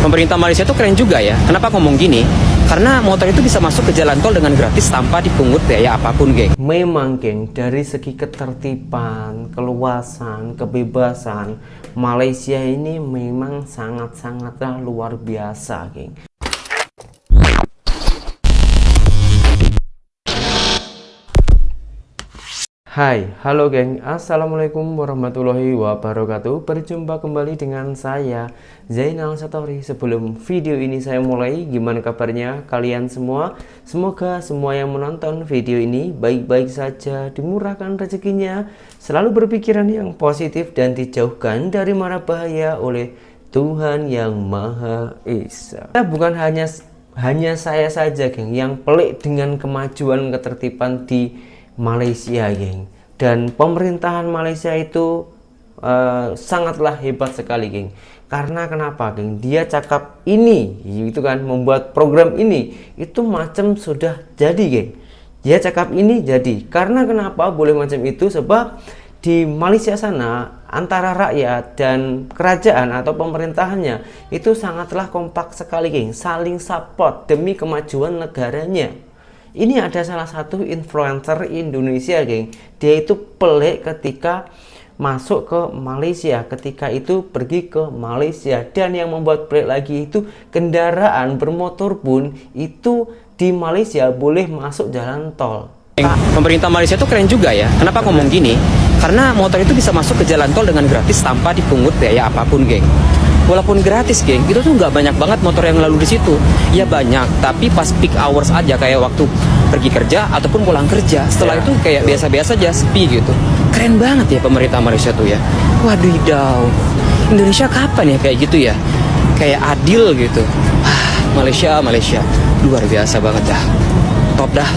Pemerintah Malaysia itu keren juga ya. Kenapa ngomong gini? Karena motor itu bisa masuk ke jalan tol dengan gratis tanpa dipungut biaya apapun, geng. Memang, geng, dari segi ketertiban, keluasan, kebebasan, Malaysia ini memang sangat-sangatlah luar biasa, geng. Hai, halo geng, assalamualaikum warahmatullahi wabarakatuh. Berjumpa kembali dengan saya Zainal Satori. Sebelum video ini saya mulai, gimana kabarnya kalian semua? Semoga semua yang menonton video ini baik-baik saja, dimurahkan rezekinya, selalu berpikiran yang positif dan dijauhkan dari mara bahaya oleh Tuhan yang Maha Esa. Bukan hanya saya saja, geng, yang pelik dengan kemajuan ketertiban di Malaysia, geng. Dan pemerintahan Malaysia itu sangatlah hebat sekali, geng. Karena kenapa, geng? Dia cakap ini, itu kan, membuat program ini, itu macam sudah jadi, geng. Dia cakap ini jadi. Karena kenapa boleh macam itu? Sebab di Malaysia sana antara rakyat dan kerajaan atau pemerintahannya itu sangatlah kompak sekali, geng. Saling support demi kemajuan negaranya. Ini ada salah satu influencer Indonesia, geng. Dia itu pelik ketika masuk ke Malaysia, ketika itu pergi ke Malaysia. Dan yang membuat pelik lagi itu kendaraan bermotor pun itu di Malaysia boleh masuk jalan tol. Pemerintah Malaysia itu keren juga ya. Kenapa ngomong gini? Karena motor itu bisa masuk ke jalan tol dengan gratis tanpa dipungut biaya apapun, geng. Walaupun gratis, geng, itu tuh nggak banyak banget motor yang lalu di situ. Ya banyak, tapi pas peak hours aja, kayak waktu pergi kerja ataupun pulang kerja. Setelah itu kayak biasa-biasa aja, sepi gitu. Keren banget ya pemerintah Malaysia tuh ya. Wadidaw, Indonesia kapan ya kayak gitu ya? Kayak adil gitu. Malaysia luar biasa banget dah. Top dah.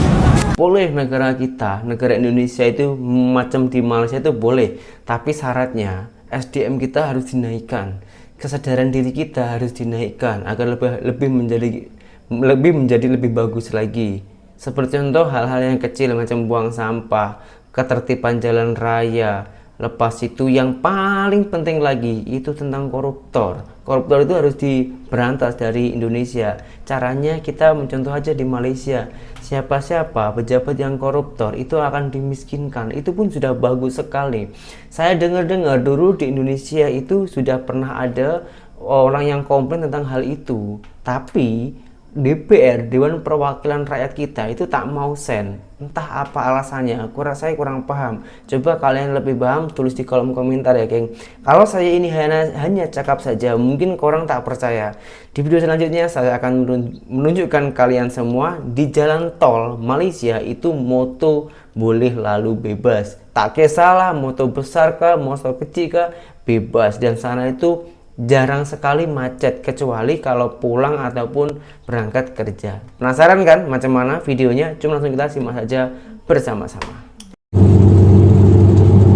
Boleh negara kita, negara Indonesia itu macam di Malaysia itu boleh, tapi syaratnya SDM kita harus dinaikkan. Kesadaran diri kita harus dinaikkan agar lebih menjadi lebih bagus lagi. Seperti contoh hal-hal yang kecil macam buang sampah, ketertiban jalan raya. Lepas itu yang paling penting lagi itu tentang koruptor. Koruptor itu harus diberantas dari Indonesia. Caranya kita mencontoh aja di Malaysia. Siapa-siapa pejabat yang koruptor itu akan dimiskinkan. Itu pun sudah bagus sekali. Saya dengar-dengar dulu di Indonesia itu sudah pernah ada orang yang komplain tentang hal itu. Tapi DPR, Dewan Perwakilan Rakyat kita itu tak mau sen. Entah apa alasannya, saya kurang paham. Coba kalian lebih paham, tulis di kolom komentar ya, geng. Kalau saya ini hanya cakap saja, mungkin korang tak percaya. Di video selanjutnya saya akan menunjukkan kalian semua di jalan tol Malaysia itu moto boleh lalu bebas. Tak kisahlah moto besar kah, moto kecil kah, bebas. Dan sana itu jarang sekali macet, kecuali kalau pulang ataupun berangkat kerja. Penasaran kan macam mana videonya? Cuma langsung kita simak saja bersama-sama.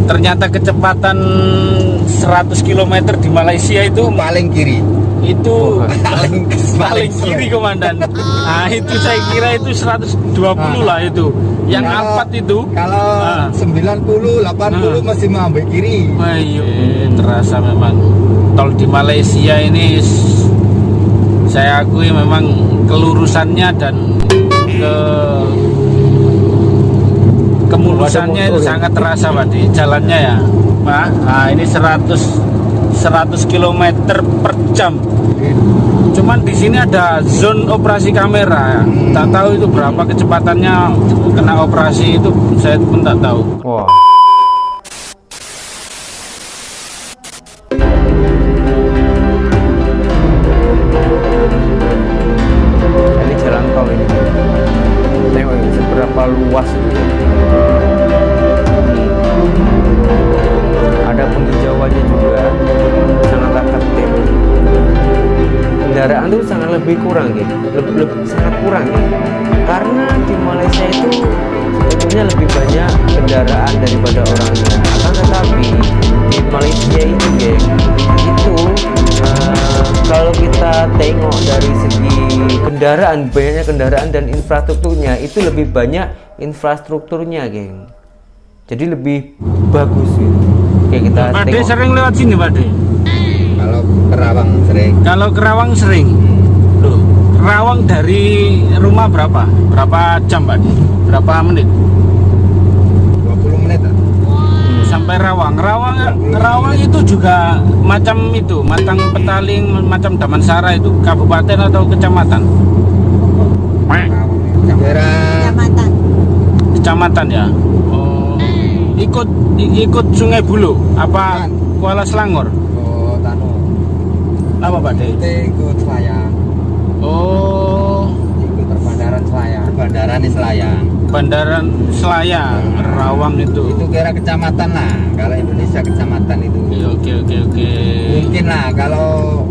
Ternyata kecepatan 100 km di Malaysia itu paling kiri. Itu paling kiri, komandan. Nah, itu saya kira itu 120 lah itu. Yang Alphard itu kalau 90 80 masih mau ambil kiri. Ayo, terasa memang tol di Malaysia ini saya akui memang kelurusannya dan kemulusannya itu sangat terasa, Pak, di jalannya ya, Pak. Nah, ini 100 km per jam. Cuman di sini ada zone operasi kamera ya. Tak tahu itu berapa kecepatannya kena operasi, itu saya pun tak tahu. Wow. Ini jalan tol ini. Tengok ini seberapa luas gitu. Ada penghijauannya juga, sangatlah tertib. Kendaraan tuh sangat lebih kurang, gitu. Sangat kurang, gitu. Karena di Malaysia itu sebetulnya lebih banyak kendaraan daripada orangnya. Akan tetapi di Malaysia itu, geng, itu kalau kita tengok dari segi kendaraan, banyaknya kendaraan dan infrastrukturnya itu lebih banyak infrastrukturnya, geng. Jadi lebih bagus gitu. Kayak kita Pak De tengok. sering lewat sini, Pak De? Kalau Kalau Kerawang sering. Kalau Kerawang sering. Loh, Kerawang dari rumah berapa? Berapa jam, Pak? Berapa menit? 20 menit. Sampai Rawang. Rawang itu juga macam itu, Matang Petaling, macam Damansara itu kabupaten atau kecamatan? Daerah Kecamatan ya. Oh, ikut Sungai Buloh apa Bukan. Kuala Selangor? oh, Tanu. Apa, Pak De? Kita ikut Selayang. Oh, Ikut perbandaran Selayang. Bandaran Selayang. Bandaran Selayang, Rawang itu. Itu kira kecamatan lah. Kalau Indonesia kecamatan itu. Oke. Mungkin lah kalau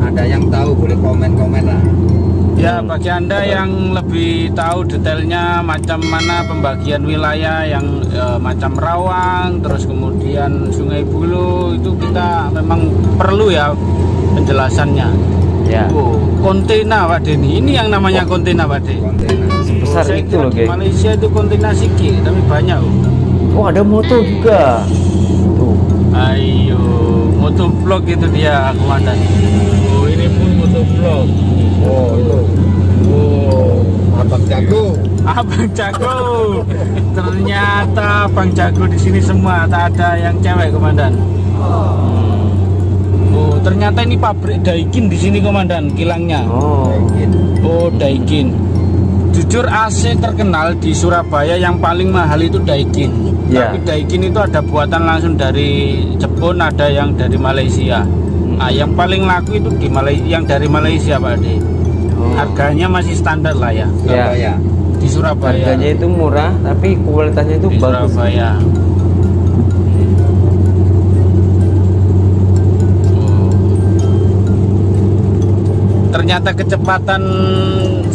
ada yang tahu boleh komen-komen lah. Ya, bagi Anda yang lebih tahu detailnya macam mana pembagian wilayah yang macam Rawang, terus kemudian Sungai Buloh, itu kita memang perlu ya penjelasannya. Ya. Oh, kontena Pak Denny. Ini yang namanya kontena Pak Denny. Kontainer. Sebesar Saya itu kira loh, di geng. Malaysia itu kontena siki, tapi banyak. Oh, ada moto juga. Tuh. Ayo, motovlog itu dia, komandan. Oh, ini pun motovlog. Oh, itu. Oh, Abang jago. Abang Jago. Ternyata Bang Jago di sini semua, tak ada yang cewek, komandan. Oh, ternyata ini pabrik Daikin di sini, komandan, kilangnya. Oh. Oh, Daikin. Jujur AC terkenal di Surabaya yang paling mahal itu Daikin. Ya. Tapi Daikin itu ada buatan langsung dari Jepun, ada yang dari Malaysia. Nah, yang paling laku itu di yang dari Malaysia, Pak Ade. Harganya masih standar lah ya. Surabaya. Di Surabaya. Harganya itu murah, tapi kualitasnya itu Di bagus. Surabaya. Ternyata kecepatan 100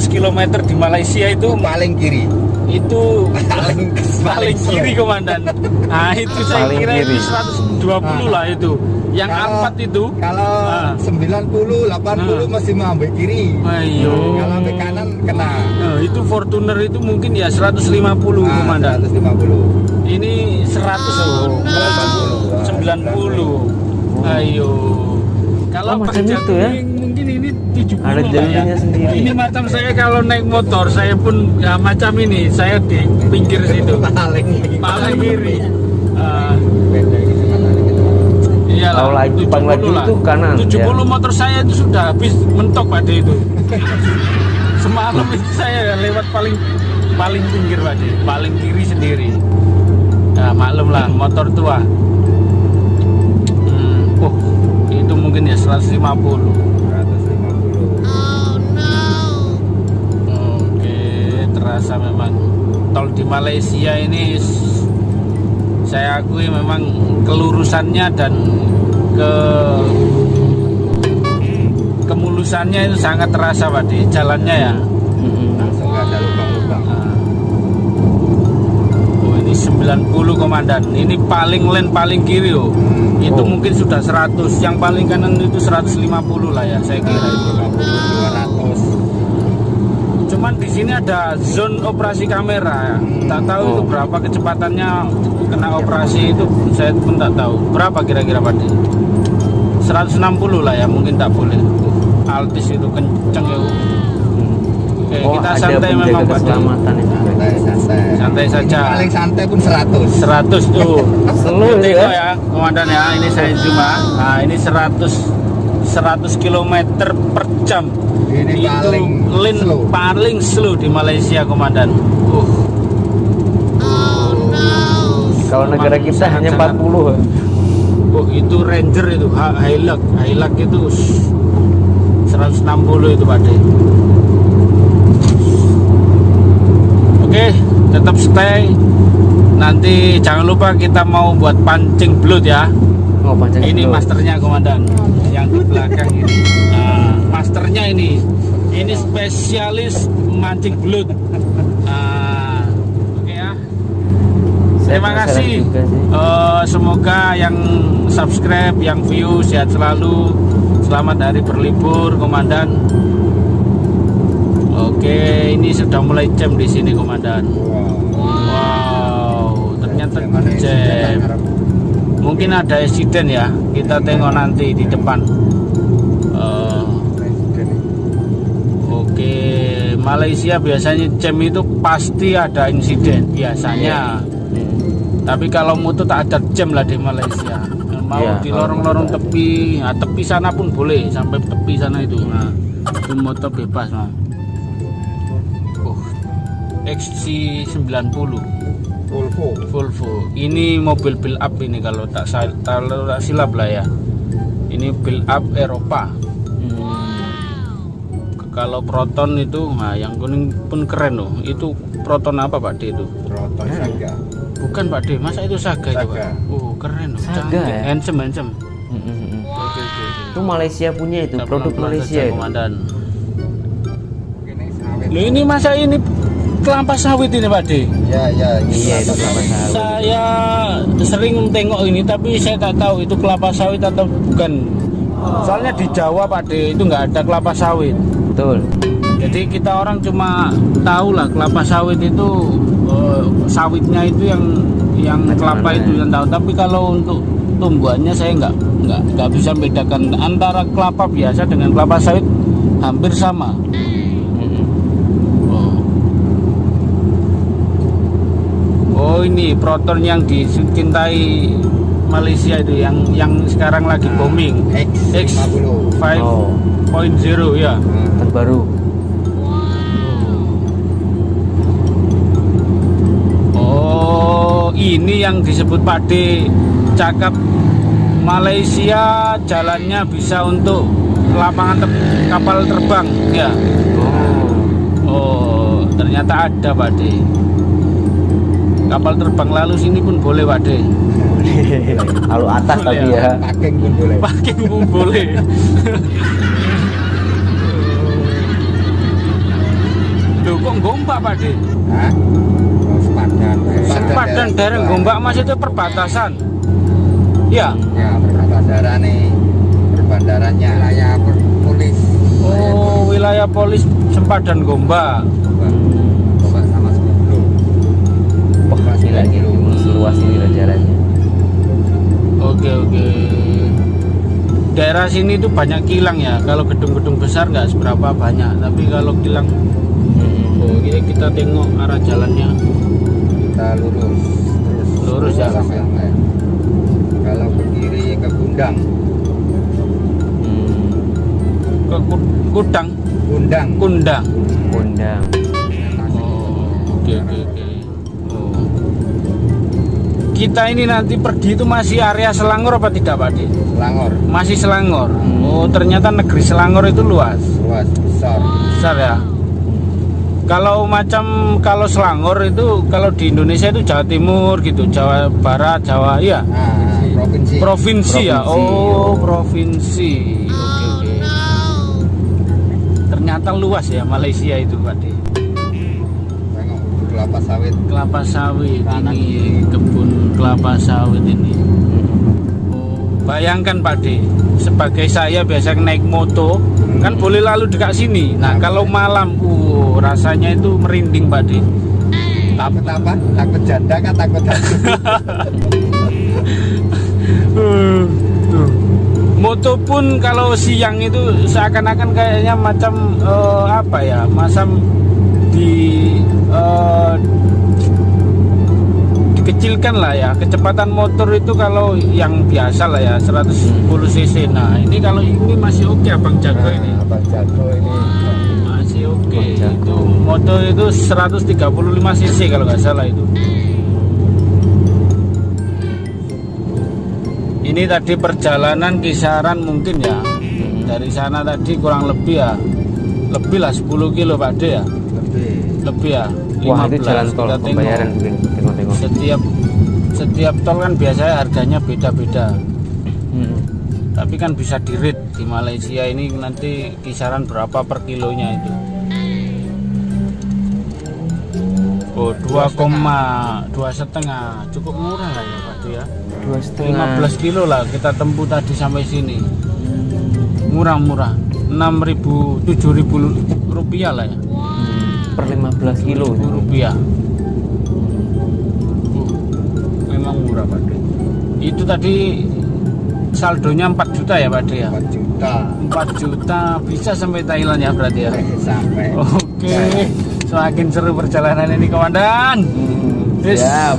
km di Malaysia itu Paling kiri. itu Paling kiri, komandan. Nah, itu saya Paling kira kiri. itu 120 lah itu. Yang Alphard itu. Kalau Ah. 90, 80 masih mau ambil kiri. Ayo. Kalau ambil kanan kena. Nah, itu Fortuner itu mungkin ya 150, komandan. 150. Ini 100, oh, 90. Ayo. Kalau Oh, macam Bang itu Jago ya? mungkin ini 70 Ada lah jalurnya ya. sendiri. Ini macam saya kalau naik motor, saya pun ya macam ini, saya di pinggir situ. Paling kiri. Beda ini kecepatannya gitu. Iyalah, Kalau lagi 70 pang lagi lah. itu kanan, 70 motor saya itu sudah habis mentok pada itu. Semalam itu saya lewat paling pinggir Pak De, paling kiri sendiri. Nah, maklum lah motor tua. Oh, itu mungkin ya 150. 150. Oke, terasa memang tol di Malaysia ini saya akui memang kelurusannya dan kemulusannya itu sangat terasa Pak di jalannya ya. Langsung nggak ada lubang-lubang. Oh, ini 90, komandan. Ini paling kiri oh. Itu mungkin sudah 100. Yang paling kanan itu 150 lah ya, saya kira itu. 200. Cuman di sini ada zone operasi kamera ya. Tak tahu itu berapa kecepatannya kena operasi itu, saya pun tak tahu. Berapa kira-kira Pak De? 160 lah ya, mungkin tak boleh. Altis itu kenceng ya. Oke, Oh, kita ada santai penjaga memang Pak De. keselamatan itu. Santai. Santai saja. Ini paling santai pun 100. 100 tuh. Slow itu Tengok ya. ya, komandan ya. Ini saya zoom ya. Nah, ini 100 km per jam. Ini Itu paling slow. paling slow di Malaysia, komandan. Kalau negara kita hanya 40. Oh, itu Ranger itu, Hilux itu 160 itu Pak De. Oke, tetap stay. Nanti jangan lupa kita mau buat pancing belut ya. Oh, pancing Ini belut. masternya, komandan, yang di belakang ini. Nah, masternya ini spesialis mancing belut. Nah, oke ya. Terima Saya kasih. juga sih. Semoga yang subscribe, yang view sehat selalu. Selamat hari berlibur, komandan. Oke, ini sudah mulai jam di sini, komandan. Wow, ternyata jam. mungkin ada insiden ya, kita tengok nanti di depan. Oke, Malaysia biasanya jam itu pasti ada insiden biasanya. Tapi kalau motor tak ada jam lah di Malaysia. Mau Iya, di kalau lorong-lorong motor tepi, nah, tepi sana pun boleh, sampai tepi sana itu. Nah, itu motor bebas, nah. XC90 Volvo. Ini mobil build up ini kalau tak silap lah ya. Ini build up Eropa. Kalau Proton itu, nah yang kuning pun keren loh. Itu Proton apa Pak D itu? Proton Saga. Bukan Pak D, masa itu Saga itu Pak? Saga. Oh keren loh, Saga cantik, ya? handsome. Oke. Oke. Itu Malaysia punya itu, Kita produk pelan-pelan Malaysia saja, itu. Komandan. Ini sawit. Loh ini masa ini kelapa sawit ini Pak D? Ya, Iya, itu kelapa sawit. Saya sering tengok ini tapi saya tak tahu itu kelapa sawit atau bukan. Soalnya di Jawa Pak D itu nggak ada kelapa sawit. Betul. Jadi kita orang cuma tahu lah kelapa sawit itu sawitnya itu yang kelapa mana itu ya? yang tahu. Tapi kalau untuk tumbuhannya saya nggak bisa bedakan antara kelapa biasa dengan kelapa sawit hampir sama. Oh ini Proton yang dicintai Malaysia itu yang sekarang lagi booming. X50. 5.0 ya. Terbaru. Oh ini yang disebut Pak D cakap Malaysia jalannya bisa untuk lapangan kapal terbang ya. Oh ternyata ada Pak D. Kapal terbang lalu sini pun boleh Pak D. Kalau atas Boleh tapi ya. Packing pun boleh. Pakai pun boleh. Loh kok gombak Pak D? Hah? Oh, sepadan. Sepadan daerah gombak Mas itu perbatasan. Ya. Ya, perbatasan nih. Perbandarannya wilayah polis. Oh wilayah polis Sempadan Gombak. Gombak sama Sebelum. Wah, gila gitu. Seluas ini lah jalannya. Oke. Daerah sini tuh banyak kilang ya. Kalau gedung-gedung besar nggak seberapa banyak. Tapi kalau kilang, oh ini kita tengok arah jalannya. Kita lurus terus. Lurus ya. Sampai yang kalau ke kiri ke Gundang. Ke Kundang. Kondang. Oh, oke. Oh. Kita ini nanti pergi itu masih area Selangor apa tidak Pak D? Selangor. Masih Selangor. Oh ternyata negeri Selangor itu luas. Luas besar. Besar ya. Kalau Selangor itu kalau di Indonesia itu Jawa Timur gitu, Jawa Barat, Jawa ya. Nah, Provinsi ya. Oh, provinsi. Oke. Ternyata luas ya Malaysia itu Pak D. Tengok kelapa sawit. Kelapa sawit Kanan ini, kebun kelapa sawit ini. Bayangkan Pak D, sebagai saya biasa naik moto, kan boleh lalu dekat sini. Nah kalau malam, rasanya itu merinding Pak D. Takut apa? Takut janda kan takut hantu. Moto pun kalau siang itu seakan-akan kayaknya macam apa ya, macam dikecilkan lah ya. Kecepatan motor itu kalau yang biasa lah ya 110 cc. Nah ini kalau ini masih oke Abang Jago ini. Abang Jago ini. Masih oke. Abang Jago. Itu motor itu 135 cc kalau nggak salah itu. Ini tadi perjalanan kisaran mungkin ya dari sana tadi kurang lebih ya, lebih lah 10 kilo Pak D ya, lebih ya. Wah, itu 15. jalan tol Kita pembayaran mungkin tengok-tengok. Setiap tol kan biasanya harganya beda-beda. Tapi kan bisa di-rate di Malaysia ini nanti kisaran berapa per kilonya itu. Oh, 2,2,5 cukup murah lah ya Pak D ya. 2,5. 15 kilo lah kita tempuh tadi sampai sini. Murah-murah. 6.000 7.000 rupiah lah ya. Per 15 kilo Rupiah. Memang murah Pak D. Itu tadi saldonya 4 juta ya Pak De ya? 4 juta 4 juta bisa sampai Thailand ya berarti ya? sampai. Oke, semakin seru perjalanan ini Komandan. Yes. Siap.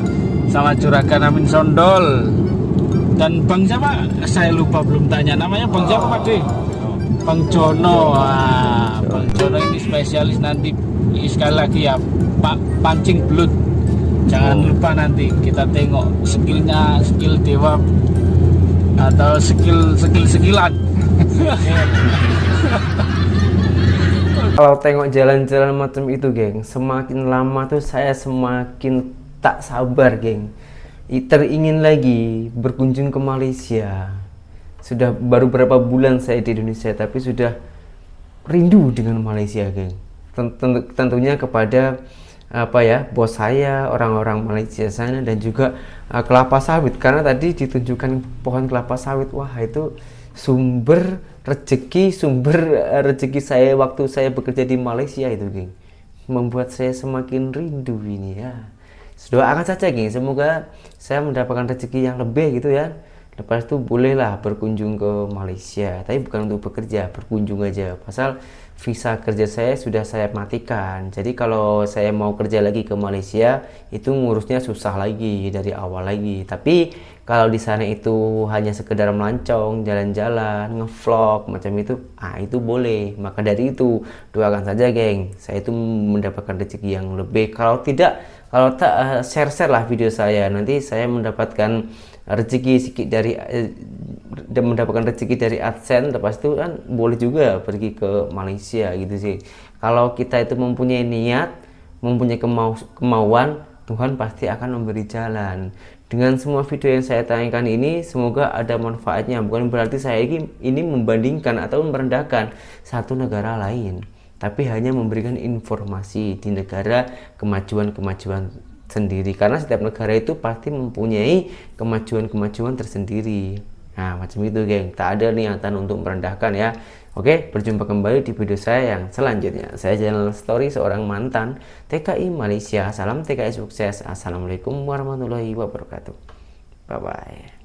Sama Juragan Amin Sondol. Dan Bang siapa? Saya lupa belum tanya namanya Bang siapa Pak De? Bang Jono. Wah, Bang Jono ini spesialis nanti sekali lagi ya Pak pancing belut. Jangan lupa nanti kita tengok skillnya, skill dewa atau skill-skillan. Kalau tengok jalan-jalan macam itu, geng, semakin lama tuh saya semakin tak sabar, geng. Teringin lagi berkunjung ke Malaysia. Sudah baru berapa bulan saya di Indonesia, tapi sudah rindu dengan Malaysia, geng. Tentunya kepada bos saya, orang-orang Malaysia sana, dan juga kelapa sawit, karena tadi ditunjukkan pohon kelapa sawit. Wah, itu sumber rezeki saya waktu saya bekerja di Malaysia itu, geng. Membuat saya semakin rindu ini ya. Doakan saja, geng, semoga saya mendapatkan rezeki yang lebih gitu ya. Lepas itu bolehlah berkunjung ke Malaysia, tapi bukan untuk bekerja, berkunjung aja. Pasal visa kerja saya sudah saya matikan. Jadi kalau saya mau kerja lagi ke Malaysia, itu ngurusnya susah lagi dari awal lagi. Tapi kalau di sana itu hanya sekedar melancong, jalan-jalan, ngevlog macam itu boleh. Maka dari itu doakan saja, geng, saya itu mendapatkan rezeki yang lebih. Kalau tak share lah video saya, nanti saya mendapatkan rezeki sedikit dari dan mendapatkan rezeki dari AdSense. Lepas itu kan boleh juga pergi ke Malaysia gitu sih. Kalau kita itu mempunyai niat, mempunyai kemauan, Tuhan pasti akan memberi jalan. Dengan semua video yang saya tayangkan ini, semoga ada manfaatnya. Bukan berarti saya ini membandingkan atau merendahkan satu negara lain, tapi hanya memberikan informasi di negara kemajuan-kemajuan sendiri, karena setiap negara itu pasti mempunyai kemajuan-kemajuan tersendiri. Nah, macam itu, geng. Tak ada niatan untuk merendahkan ya. Oke, berjumpa kembali di video saya yang selanjutnya. Saya Channel Story, seorang mantan TKI Malaysia. Salam TKI sukses. Assalamualaikum warahmatullahi wabarakatuh. Bye bye.